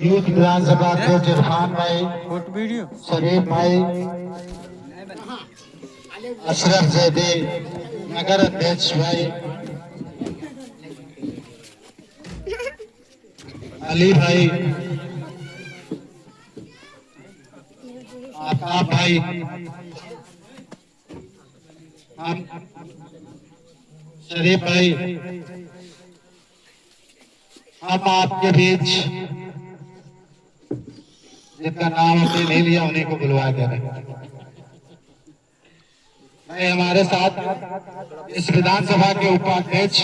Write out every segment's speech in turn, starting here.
Youth विधानसभा अध्यक्ष इरफान भाई, शरीफ भाई, अशरफ जैदी, नगर अध्यक्ष भाई, अली भाई, आताब भाई, हम शरीफ भाई, हम आपके बीच जिनका नाम हमने नहीं लिया उन्हीं को बुलवा दे रहे हैं। हमारे साथ इस विधानसभा के उपाध्यक्ष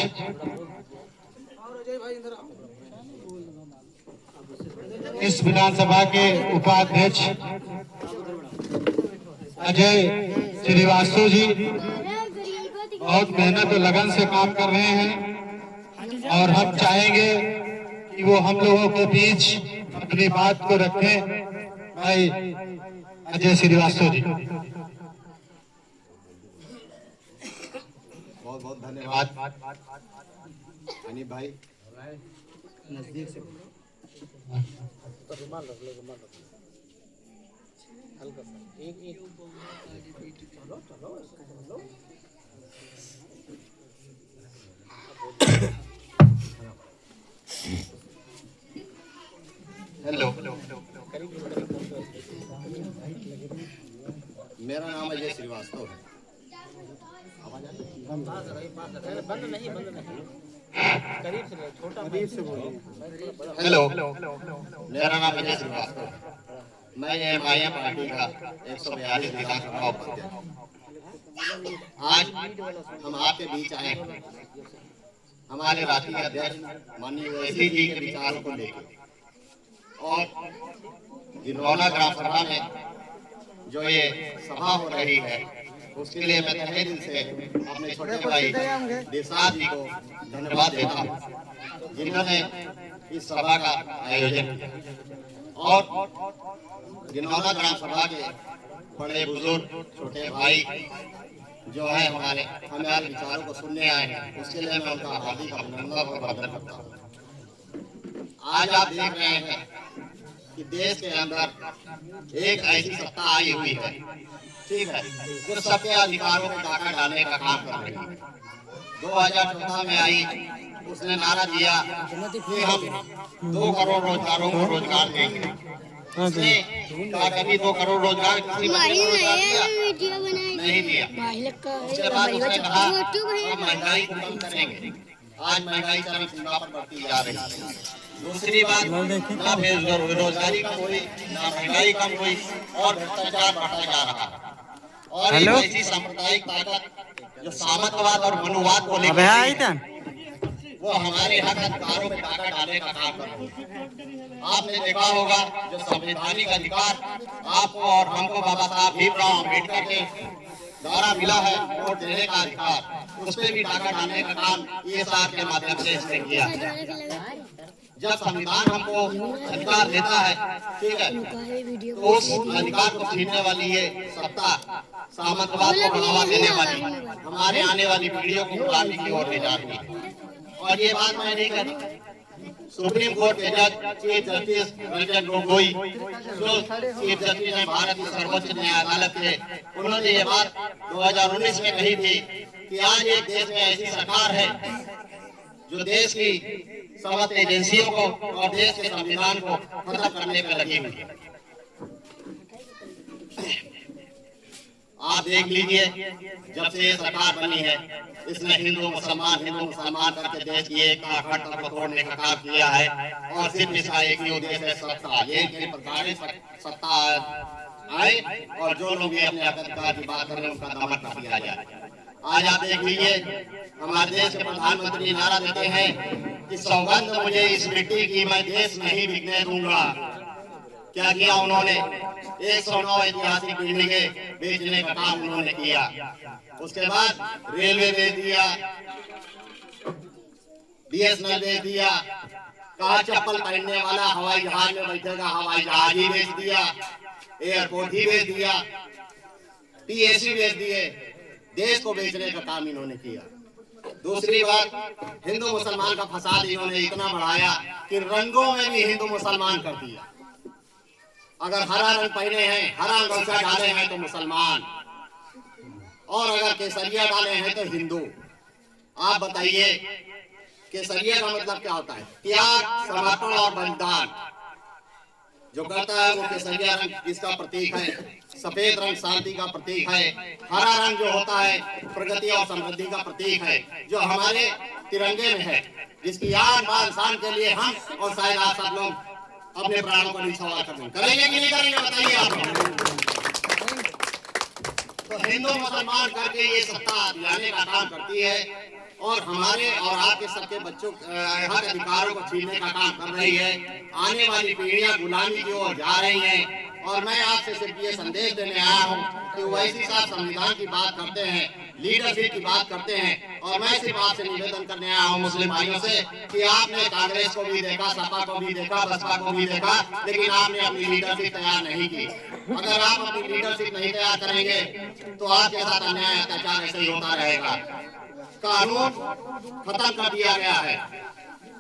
अजय श्रीवास्तव जी बहुत मेहनत और लगन से काम कर रहे हैं और हम चाहेंगे कि वो हम लोगों के बीच अपनी बात को रखें। भाई अजय श्रीवास्तव जी, बहुत बहुत धन्यवाद। अनिल भाई नजदीक से हल्का सा एक चलो चलो चलो। हेलो, मेरा नाम अजय श्रीवास्तव है। बंद नहीं करीब से बोलिए। हेलो, मेरा नाम अजय श्रीवास्तव है। मैं एमआईएम पार्टी का 142 विधानसभा उपाध्यक्ष। आज हम आपके बीच आए हैं हमारे राष्ट्रीय अध्यक्ष माननीय ओवैसी जी के विचारों को लेकर और गिरौना ग्राम सभा में जो ये सभा हो रही है उसके लिए मैं तहे दिल से अपने छोटे भाई देसाद जी को धन्यवाद देता हूँ जिन्होंने इस सभा का आयोजन किया और गिरौना ग्राम सभा के बड़े बुजुर्ग छोटे भाई जो है हमारे विचारों को सुनने आए हैं उसके लिए मैं उनका हार्दिक अभिनंदन और वंदन करता हूँ। आज आप देख रहे हैं कि देश के अंदर एक ऐसी सत्ता आई हुई है, ठीक है, जो सबके अधिकारों में डाका डालने का काम कर रही है। 2014 में आई, उसने नारा दिया कि हम 2 करोड़ रोजगारों को रोजगार देंगे। उसने कभी 2 करोड़ रोजगार किसी बंदे को रोजगार दिया? नहीं दिया। उसके बाद उसने कहा हम महंगाई को कम करेंगे। आज महंगाई चरम सीमा पर बढ़ती जा रही है। दूसरी बात, ना बेरोजगारी कम हुई, ना महंगाई कम हुई और भ्रष्टाचार बढ़ता जा रहा है। और एक ऐसी सांप्रदायिक ताकत जो सामंतवाद और मनुवाद को लेकर वो हमारे हक अधिकारों में डाका डालने का काम कर रही है। आपने देखा होगा जो संवैधानिक अधिकार आपको और हमको बाबा साहब भीमराव अम्बेडकर के द्वारा मिला है, वोट देने का अधिकार, उस पर भी डाका डालने का काम ESR के माध्यम से इसने किया। जब संविधान हमको अधिकार देता है, ठीक है, तो उस अधिकार को छीनने वाली ये सत्ता सामंतवाद को बढ़ावा देने वाली हमारे आने वाली पीढ़ियों को गुलामी की ओर ले जा रही है। और ये बात मैं नहीं कहती, सुप्रीम कोर्ट के जज चीफ जस्टिस रंजन गोगोई जो चीफ जस्टिस हैं भारत की सर्वोच्च न्याय अदालत के, उन्होंने ये बात 2019 में कही थी कि आज एक देश में ऐसी सरकार है जो देश की समस्त एजेंसियों को और देश के संविधान को खत्म करने में लगी हुई है। आप देख लीजिए, जब से ये सरकार बनी है इसने हिंदू मुसलमान करके देश की एकता अखंडता को तोड़ने का काम किया है और सिर्फ इसका एक ही उद्देश्य है सत्ता। ये प्रकार सत्ता आए और जो लोग ये अपने अधिकार की बात करें उनका दमन कर दिया जाए। आज आप देख लीजिए, हमारे देश के प्रधानमंत्री नारा देते हैं कि सौगंध मुझे इस मिट्टी की, मैं देश नहीं बिकने दूंगा। क्या किया उन्होंने? 109 ऐतिहासिक बिल्डिंगें बेचने का काम उन्होंने किया। उसके बाद रेलवे बेच दिया, BSNL बेच दिया, कहा चप्पल पहनने वाला हवाई जहाज में बैठेगा, हवाई जहाज ही बेच दिया, एयरपोर्ट ही बेच दिया, PAC बेच दिए। देश को बेचने का काम इन्होंने किया। दूसरी बात, हिंदू मुसलमान का फसाद इन्होंने इतना बढ़ाया कि रंगों में भी हिंदू मुसलमान कर दिया। अगर हरा रंग पहने हैं, हरा गमछा डाले हैं तो मुसलमान, और अगर केसरिया डाले हैं तो हिंदू। आप बताइए केसरिया का मतलब क्या होता है? त्याग, समर्पण और बलिदान जो करता है वो केसरिया रंग इसका प्रतीक है। सफेद रंग शांति का प्रतीक है। हरा रंग जो होता है प्रगति और समृद्धि का प्रतीक है, जो हमारे तिरंगे में है, जिसकी आन बान शान के लिए हम और शायद आप सब लोग अपने प्राणों को निछावर कर देंगे। करेंगे कि नहीं करेंगे बताइए आप। तो हिंदू मुसलमान करके ये सत्ता दिलाने का काम करती है और हमारे और आपके सबके बच्चों हक अधिकारों को छीनने का काम कर रही है। आने वाली पीढ़ियां गुलामी की ओर जा रही हैं और मैं आपसे सिर्फ ये संदेश देने आया हूँ कि ओवैसी साहब संविधान की बात करते हैं, लीडरशिप की बात करते हैं, और मैं सिर्फ आपसे निवेदन करने आया हूँ मुस्लिम भाइयों से कि आपने कांग्रेस को भी देखा, सपा को भी देखा, बसपा को भी देखा, लेकिन आपने अपनी लीडरशिप तैयार नहीं की। अगर आप अपनी लीडरशिप नहीं तैयार करेंगे तो आपके साथ अन्याय अत्याचार ऐसे ही होता रहेगा। कानून खत्म कर दिया गया है,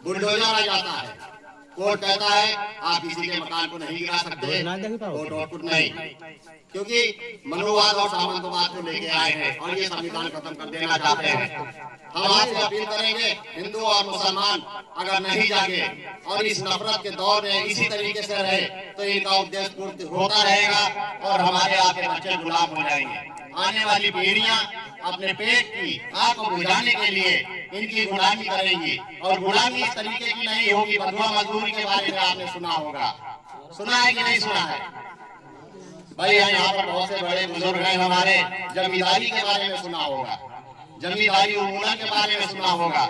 बुलडोजर आ जाता है। कोर्ट कहता है आप किसी के मकान को नहीं गिरा सकते, कोर्ट आउटपुट नहीं, क्योंकि मनुवाद और सामंतवाद को लेके आए हैं और ये संविधान खत्म कर देना चाहते हैं। हम आपसे अपील करेंगे, हिंदू और मुसलमान अगर नहीं जागे और इस नफरत के दौर में इसी तरीके से रहे तो इनका उद्देश्य पूर्ण होता रहेगा और हमारे आपके बच्चे गुलाम हो जाएंगे। आने वाली पीढ़ियां अपने पेट की आग को बुझाने के लिए इनकी गुलामी करेंगी, और गुलामी इस तरीके की नहीं होगी। बंधुआ मजदूरी के बारे में आपने सुना होगा, सुना है कि नहीं सुना है? भाई यहाँ पर बहुत से बड़े बुजुर्ग हैं हमारे, जमींदारी के बारे में सुना होगा, जमींदारी उन्मूलन के बारे में सुना होगा।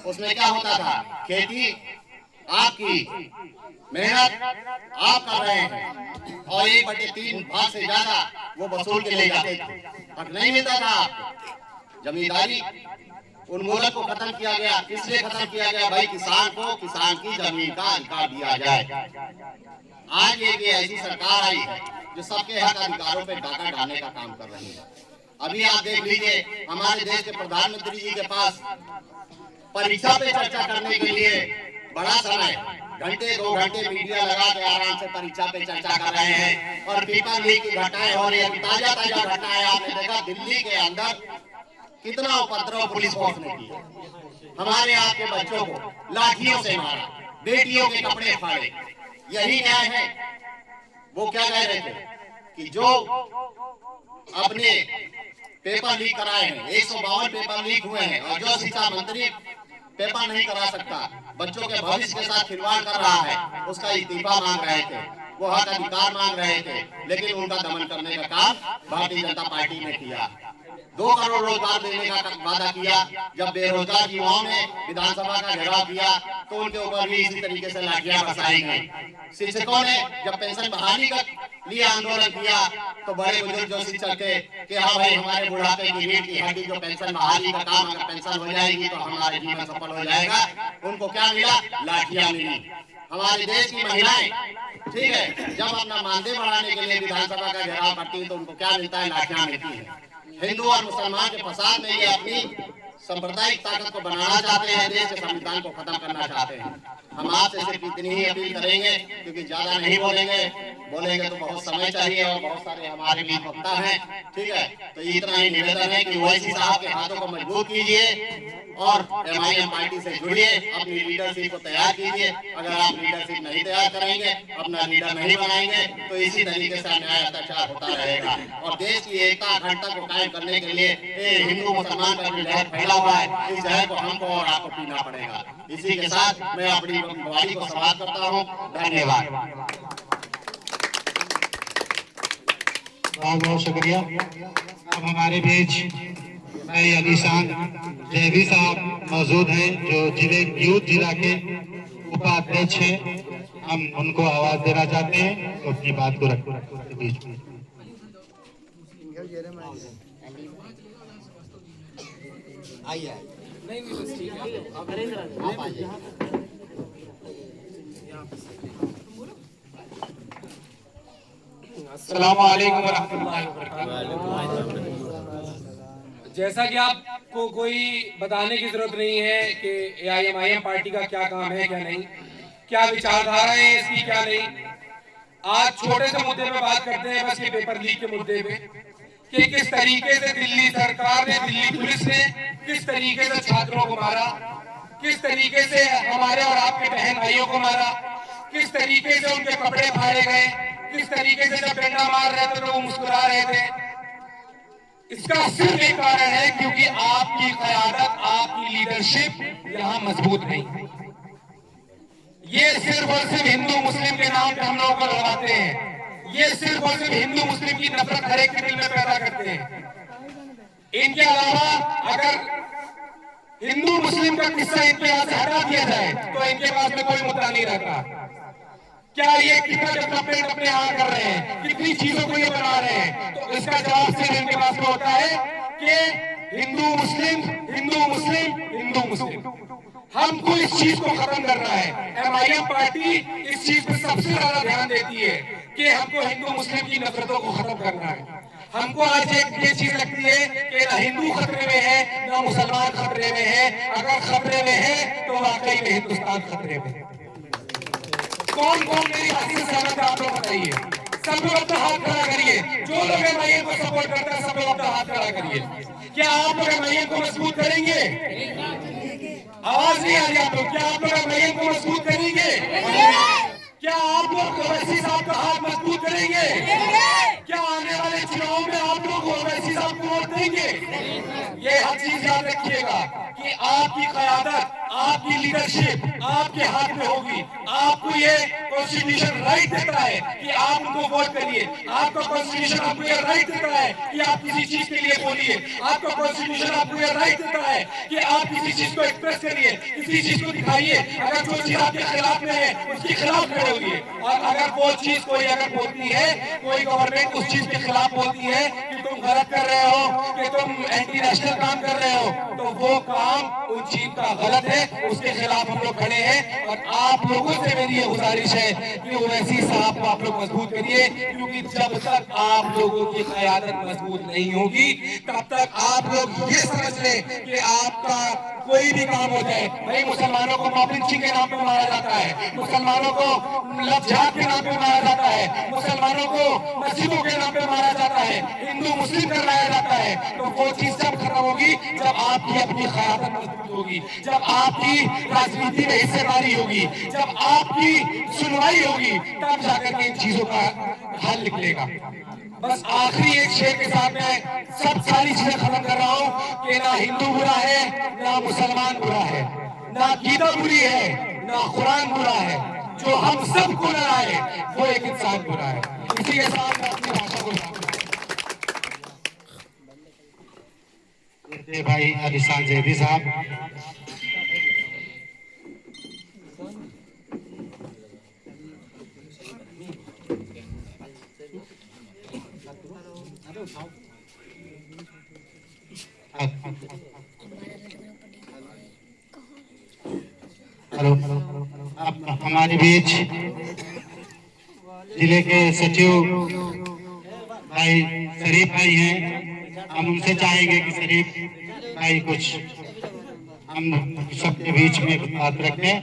उसमें क्या होता था? खेती आपकी, मेहनत आप कर रहे हैं और 1/3 भाग से ज्यादा वो वसूल के ले जाते थे, हक नहीं मिलता था आपको। जमींदारी उन्मूलन को खत्म किया गया। किसलिए खत्म किया गया? भाई किसान को किसान की जमीन का अधिकार दिया जाए। आज एक ऐसी सरकार आई है जो सबके हक अधिकारों पे डाका डालने का काम कर रही है। अभी आप देख लीजिए हमारे देश के प्रधानमंत्री जी के पास परीक्षा पे चर्चा करने के लिए बड़ा समय, घंटे 2 घंटे मीडिया लगा के आराम से परीक्षा पे चर्चा कर रहे हैं और पेपर लीक की घटनाएं हो रही है। ताजा ताजा घटनाएं आपने देखा, दिल्ली के अंदर कितना उपद्रव पुलिस फोर्स ने किया, हमारे आपके बच्चों को लाठियों से मारा, बेटियों के कपड़े फाड़े। यही न्याय है? वो क्या कह रहे थे कि जो अपने पेपर लीक कराए हैं, 152 पेपर लीक हुए हैं, और जो शिक्षा मंत्री पेपर नहीं करा सकता, बच्चों के भविष्य के साथ खिलवाड़ कर रहा है, उसका इस्तीफा मांग रहे थे, वो हक अधिकार मांग रहे थे, लेकिन उनका दमन करने का काम भारतीय जनता पार्टी ने किया। 2 करोड़ रोजगार देने का वादा किया। जब बेरोजगार युवाओं ने विधानसभा का घेराव किया तो उनके ऊपर भी इसी तरीके से लाठियां बरसाई गई। शिक्षकों ने जब पेंशन बहाली का लिए आंदोलन किया तो बड़े बुजुर्ग जो शिक्षक थे कि हाँ भाई हमारे बुढ़ापे की रीढ़ की हड्डी जो पेंशन बहाली का काम, अगर पेंशन हो जाएगी तो हमारे जीवन सफल हो जाएगा। उनको क्या मिला? लाठियां मिली। हमारे देश की महिलाएं, ठीक है, जब अपना मानदेय बढ़ाने के लिए विधानसभा का घेराव करती है तो उनको क्या मिलता है? लाठियां मिलती है। हिंदू और मुसलमान के फसाद में ये अपनी सांप्रदायिक ताकत को बनाना चाहते हैं, देश के संविधान को खत्म करना चाहते हैं। हम आपसे सिर्फ इतनी ही अपील करेंगे, क्योंकि ज्यादा नहीं बोलेंगे तो बहुत समय चाहिए और बहुत सारे हमारे भी वक्ता हैं, ठीक है। तो इतना ही निवेदन है कि ओवैसी साहब के हाथों को मजबूत कीजिए और MIM पार्टी से जुड़िए, अपनी लीडरशिप को तैयार कीजिए। अगर आप लीडरशिप नहीं तैयार करेंगे, अपना लीडर नहीं बनाएंगे, तो इसी तरीके से अन्याय अत्याचार होता रहेगा। और देश की एकता अखंडता को कायम करने के लिए हिंदू मुसलमान का जो जहर फैला हुआ है, इस जहर को हमको और आपको पीना पड़ेगा। इसी के साथ मैं अपनी वाणी को समाप्त करता हूँ। धन्यवाद। बहुत बहुत शुक्रिया। अब हमारे बीच भाई अलीशान जैवी साहब मौजूद हैं, जो यूथ जिला के उपाध्यक्ष हैं। हम उनको आवाज देना चाहते हैं तो अपनी बात को रख बीच में। अस्सलाम वालेकुम व रहमतुल्लाहि व बरकातहू। जैसा कि आप आपको कोई बताने की जरूरत नहीं है कि एआईएमआईएम पार्टी का क्या काम है, क्या नहीं, क्या विचारधारा है इसकी, क्या नहीं। आज छोटे से मुद्दे पे बात करते हैं, बस ये पेपर लीक के मुद्दे पे, कि किस तरीके से दिल्ली सरकार ने, दिल्ली पुलिस ने किस तरीके से छात्रों को मारा, किस तरीके से हमारे और आपके बहन भाइयों को मारा, किस तरीके से उनके कपड़े फाड़े गए, किस तरीके से जब डंडा मार रहे थे तो वो मुस्कुरा रहे थे। इसका सिर्फ एक कारण है, क्योंकि आपकी क़यादत, आपकी लीडरशिप यहाँ मजबूत नहीं। ये सिर्फ और सिर्फ हिंदू मुस्लिम के नाम पे हम लोगों को लड़ाते हैं। ये सिर्फ और सिर्फ हिंदू मुस्लिम की नफरत हर एक के दिल में पैदा करते हैं। इनके अलावा अगर हिंदू मुस्लिम का किस्सा इनके यहाँ से हटा दिया जाए तो इनके पास में कोई मुद्दा नहीं रहता। क्या ये कितना डेवलपमेंट अपने यहाँ कर रहे हैं, कितनी चीजों को ये बना रहे हैं, तो इसका जवाब सिर्फ इनके पास में होता है कि हिंदू मुस्लिम, हिंदू मुस्लिम, हिंदू मुस्लिम। हमको इस चीज को खत्म करना है। एमआईएम पार्टी इस चीज पर सबसे ज्यादा ध्यान देती है कि हमको हिंदू मुस्लिम की नफरतों को खत्म करना है। हमको आज एक ये चीज लगती है कि ना हिंदू खतरे में है, ना मुसलमान खतरे में है। अगर खतरे में है तो वाकई में हिंदुस्तान खतरे में है। कौन कौन मेरी बात से सहमत है आप लोग बताइए। सब लोग अपना हाथ खड़ा करिए। जो लोग एमआईएम को सपोर्ट करता है सब लोग अपना हाथ खड़ा करिए। क्या आप लोग एमआईएम को मजबूत करेंगे? आवाज नहीं आ रही आप लोग। क्या आप लोग एमआईएम को मजबूत करेंगे? क्या आप लोग ओवैसी साहब का हाथ मजबूत करेंगे? क्या आने वाले चुनाव में आप लोग ओवैसी साहब को वोट देंगे? ये हर चीज याद रखिएगा कि आपकी क़यादत, आपकी लीडरशिप आपके हाथ में होगी। आपको ये कॉन्स्टिट्यूशन राइट देता है कि आप उनको वोट करिए। आपका कॉन्स्टिट्यूशन आपको ये राइट देता है कि आप किसी चीज के लिए बोलिए। आपका कॉन्स्टिट्यूशन आपको ये राइट देता है कि आप किसी चीज को एक्सप्रेस करिए, किसी चीज को दिखाइए। अगर जो चीज आपके खिलाफ में है उसके खिलाफ खड़े होइए। और अगर वो चीज कोई अगर बोलती है, कोई गवर्नमेंट उस चीज के खिलाफ बोलती है कि तुम गलत कर रहे हो, कि तुम एंटी नेशनल काम कर रहे हो, तो वो काम उन चीज का गलत है, उसके खिलाफ हम लोग खड़े हैं। और आप लोगों से मेरी ये गुजारिश है कि ओवैसी साहब को आप लोग मजबूत करिए, क्योंकि जब तक आप लोगों की क़यादत मजबूत नहीं होगी तब तक आप लोग ये समझ लें कि आपका कोई भी काम हो जाए। भाई मुसलमानों को मॉबिंग के नाम पे मारा जाता है, मुसलमानों को लफ्ज़ात के नाम पे मारा जाता है, मुसलमानों को मस्जिदों के नाम पे मारा जाता है, हिंदू मुस्लिम करवाया जाता है। तो वो चीज जब खत्म होगी जब आपकी अपनी क़यादत मजबूत होगी, जब आपकी राजनीति में हिस्सेदारी होगी, जब आपकी सुनवाई होगी, तब जाकर के इन चीजों का हल निकलेगा। बस आखिरी एक शेर के साथ मैं सब सारी चीजें खत्म कर रहा हूँ कि ना हिंदू बुरा है, ना मुसलमान बुरा है, ना गीता बुरी है, ना कुरान बुरा है। जो हम सबको लड़ाए वो एक इंसान बुरा है। इसी के साथ मैं अपनी भाषा को भाई अलीशान जैदी साहब। हेलो, अब हमारे बीच जिले के सचिव भाई शरीफ भाई हैं। हम उनसे चाहेंगे कि शरीफ भाई कुछ हम सबके बीच में बात रखें।